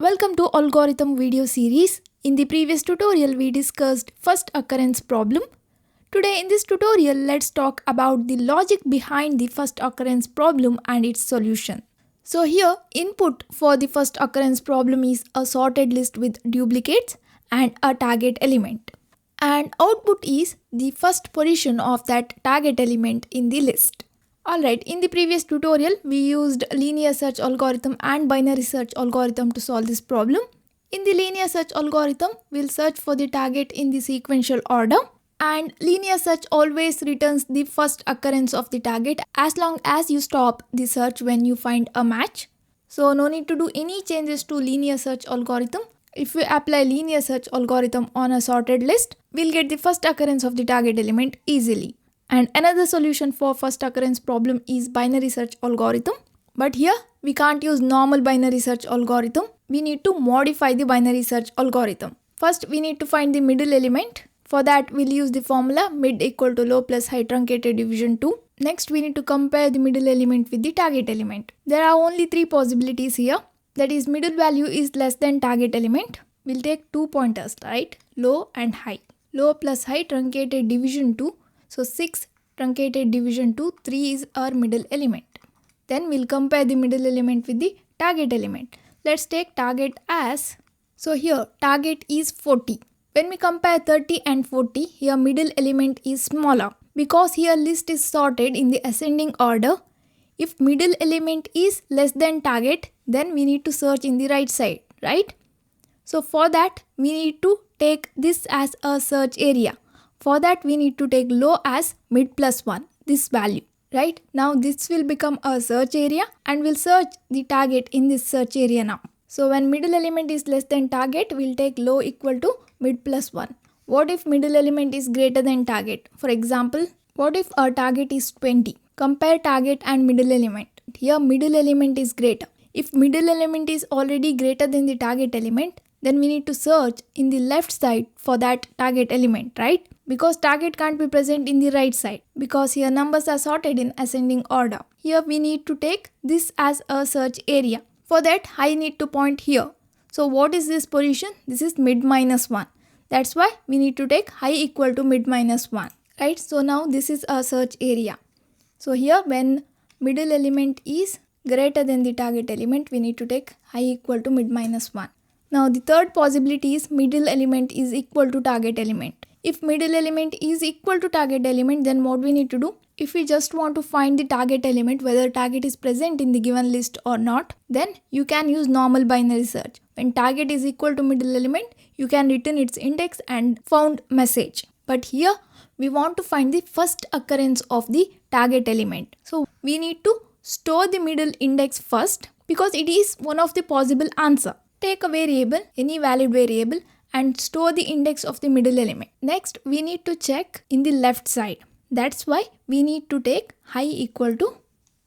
Welcome to algorithm video series. In the previous tutorial we discussed first occurrence problem. Today in this tutorial let's talk about the logic behind the first occurrence problem and its solution. So here input for the first occurrence problem is a sorted list with duplicates and a target element. And output is the first position of that target element in the list. Alright, in the previous tutorial, we used linear search algorithm and binary search algorithm to solve this problem. In the linear search algorithm, we'll search for the target in the sequential order. And linear search always returns the first occurrence of the target as long as you stop the search when you find a match. So no need to do any changes to linear search algorithm. If we apply linear search algorithm on a sorted list, we'll get the first occurrence of the target element easily. And another solution for first occurrence problem is binary search algorithm. But here we can't use normal binary search algorithm. We need to modify the binary search algorithm. First we need to find the middle element. For that we'll use the formula mid equal to low plus high truncated division 2. Next we need to compare the middle element with the target element. There are only three possibilities here. That is middle value is less than target element. We'll take 2 pointers, right? Low and high. Low plus high truncated division 2. So 6 truncated division 2, 3 is our middle element. Then we'll compare the middle element with the target element. Let's take target as, so here target is 40. When we compare 30 and 40, here middle element is smaller. Because here list is sorted in the ascending order, if middle element is less than target, then we need to search in the right side, right? So for that, we need to take this as a search area. For that, we need to take low as mid plus 1, this value, right? Now this will become a search area and we'll search the target in this search area now. So when middle element is less than target, we'll take low equal to mid plus 1. What if middle element is greater than target? For example, what if our target is 20? Compare target and middle element. Here middle element is greater. If middle element is already greater than the target element, then we need to search in the left side for that target element, right? Because target can't be present in the right side because here numbers are sorted in ascending order. Here we need to take this as a search area. For that, I need to point here. So what is this position? This is mid minus 1. That's why we need to take high equal to mid minus 1, right? So now this is a search area. So here when middle element is greater than the target element, we need to take high equal to mid minus 1. Now the third possibility is middle element is equal to target element. If middle element is equal to target element, then what we need to do? If we just want to find the target element, whether target is present in the given list or not, then you can use normal binary search. When target is equal to middle element, you can return its index and found message. But here we want to find the first occurrence of the target element. So we need to store the middle index first because it is one of the possible answer. Take a variable, any valid variable, and store the index of the middle element. Next, we need to check in the left side. That's why we need to take high equal to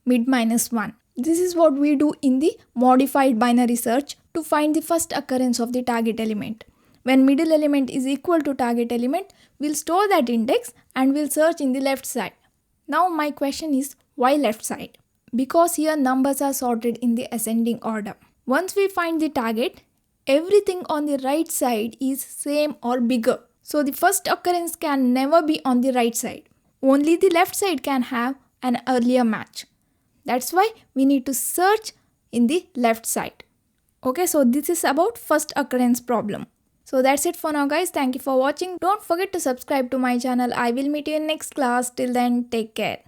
mid minus 1. This is what we do in the modified binary search to find the first occurrence of the target element. When middle element is equal to target element, we'll store that index and we'll search in the left side. Now my question is, why left side? Because here numbers are sorted in the ascending order. Once we find the target, everything on the right side is same or bigger. So the first occurrence can never be on the right side. Only the left side can have an earlier match. That's why we need to search in the left side. Okay, so this is about first occurrence problem. So that's it for now guys. Thank you for watching. Don't forget to subscribe to my channel. I will meet you in next class. Till then, take care.